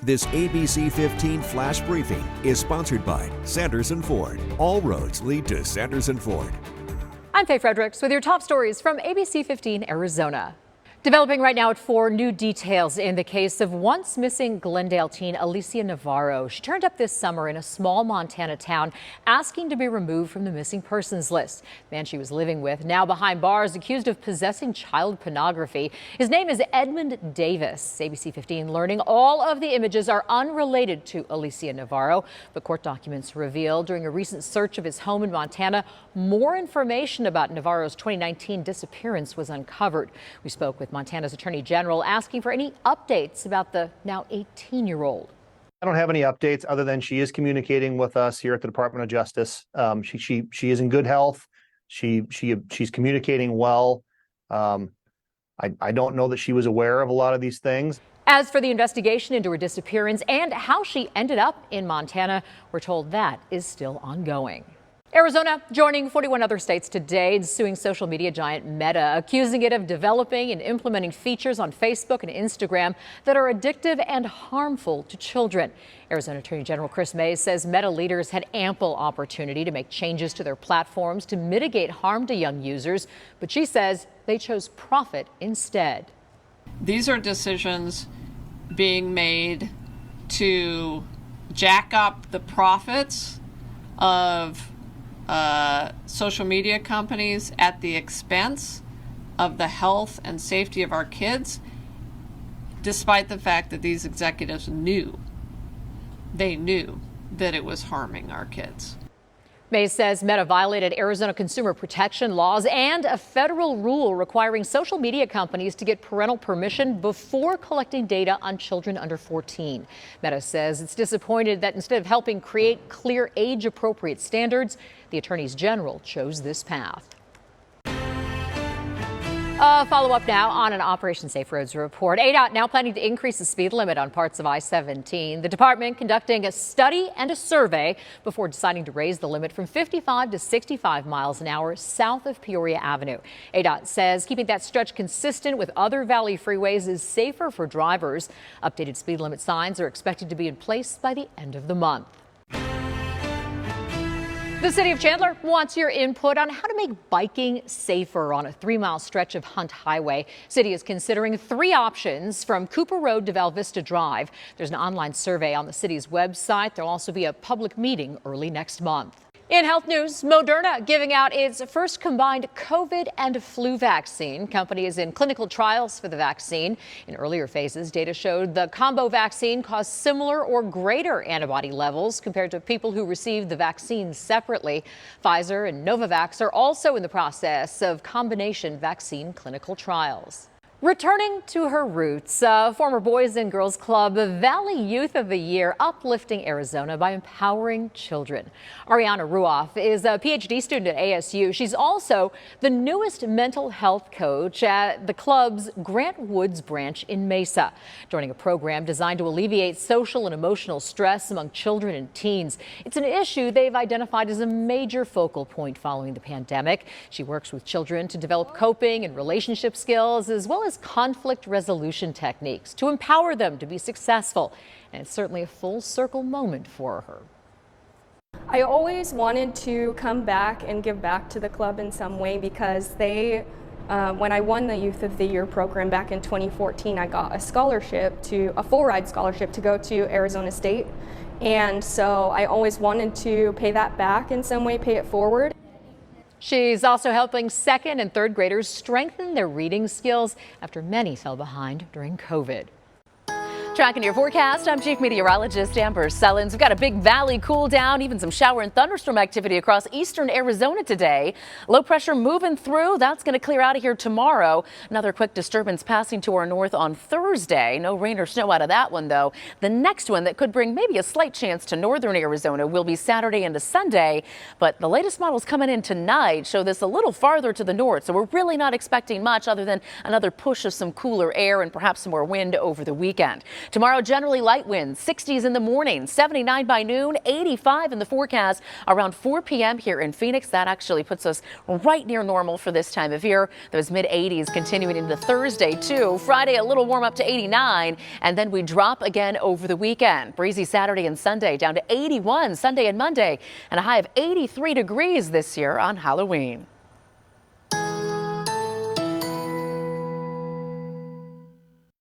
This ABC15 Flash Briefing is sponsored by Sanderson Ford. All roads lead to Sanderson Ford. I'm Faye Fredericks with your top stories from ABC15 Arizona. Developing right now at 4, new details in the case of once missing Glendale teen Alicia Navarro. She turned up this summer in a small Montana town asking to be removed from the missing persons list. The man she was living with now behind bars accused of possessing child pornography. His name is Edmund Davis. ABC15 learning all of the images are unrelated to Alicia Navarro, but court documents reveal during a recent search of his home in Montana, more information about Navarro's 2019 disappearance was uncovered. We spoke with Montana's Attorney General asking for any updates about the now 18-year-old. I don't have any updates other than she is communicating with us here at the Department of Justice. She is in good health. She's communicating well. I don't know that she was aware of a lot of these things. As for the investigation into her disappearance and how she ended up in Montana, we're told that is still ongoing. Arizona joining 41 other states today in suing social media giant Meta, accusing it of developing and implementing features on Facebook and Instagram that are addictive and harmful to children. Arizona Attorney General Chris Mays says Meta leaders had ample opportunity to make changes to their platforms to mitigate harm to young users, but she says they chose profit instead. These are decisions being made to jack up the profits of social media companies at the expense of the health and safety of our kids, despite the fact that these executives knew that it was harming our kids. Mays says Meta violated Arizona consumer protection laws and a federal rule requiring social media companies to get parental permission before collecting data on children under 14. Meta says it's disappointed that instead of helping create clear age-appropriate standards, the attorneys general chose this path. Follow up now on an Operation Safe Roads report. ADOT now planning to increase the speed limit on parts of I-17. The department conducting a study and a survey before deciding to raise the limit from 55 to 65 miles an hour south of Peoria Avenue. ADOT says keeping that stretch consistent with other valley freeways is safer for drivers. Updated speed limit signs are expected to be in place by the end of the month. The city of Chandler wants your input on how to make biking safer on a 3-mile stretch of Hunt Highway. City is considering 3 options from Cooper Road to Val Vista Drive. There's an online survey on the city's website. There'll also be a public meeting early next month. In health news, Moderna giving out its first combined COVID and flu vaccine. Company is in clinical trials for the vaccine. In earlier phases, data showed the combo vaccine caused similar or greater antibody levels compared to people who received the vaccine separately. Pfizer and Novavax are also in the process of combination vaccine clinical trials. Returning to her roots, former Boys and Girls Club Valley Youth of the Year, uplifting Arizona by empowering children. Ariana Ruoff is a PhD student at ASU. She's also the newest mental health coach at the club's Grant Woods branch in Mesa, joining a program designed to alleviate social and emotional stress among children and teens. It's an issue they've identified as a major focal point following the pandemic. She works with children to develop coping and relationship skills, as well as conflict resolution techniques to empower them to be successful. And it's certainly a full circle moment for her. I always wanted to come back and give back to the club in some way because when I won the Youth of the Year program back in 2014, I got a full ride scholarship to go to Arizona State. And so I always wanted to pay that back in some way, pay it forward. She's also helping 2nd and 3rd graders strengthen their reading skills after many fell behind during COVID. Tracking your forecast, I'm Chief Meteorologist Amber Sellens. We've got a big valley cool down, even some shower and thunderstorm activity across eastern Arizona today. Low pressure moving through. That's going to clear out of here tomorrow. Another quick disturbance passing to our north on Thursday. No rain or snow out of that one, though. The next one that could bring maybe a slight chance to northern Arizona will be Saturday into Sunday. But the latest models coming in tonight show this a little farther to the north. So we're really not expecting much other than another push of some cooler air and perhaps some more wind over the weekend. Tomorrow, generally light winds, 60s in the morning, 79 by noon, 85 in the forecast around 4 p.m. here in Phoenix. That actually puts us right near normal for this time of year. Those mid 80s continuing into Thursday, too. Friday, a little warm up to 89, and then we drop again over the weekend. Breezy Saturday and Sunday, down to 81 Sunday and Monday, and a high of 83 degrees this year on Halloween.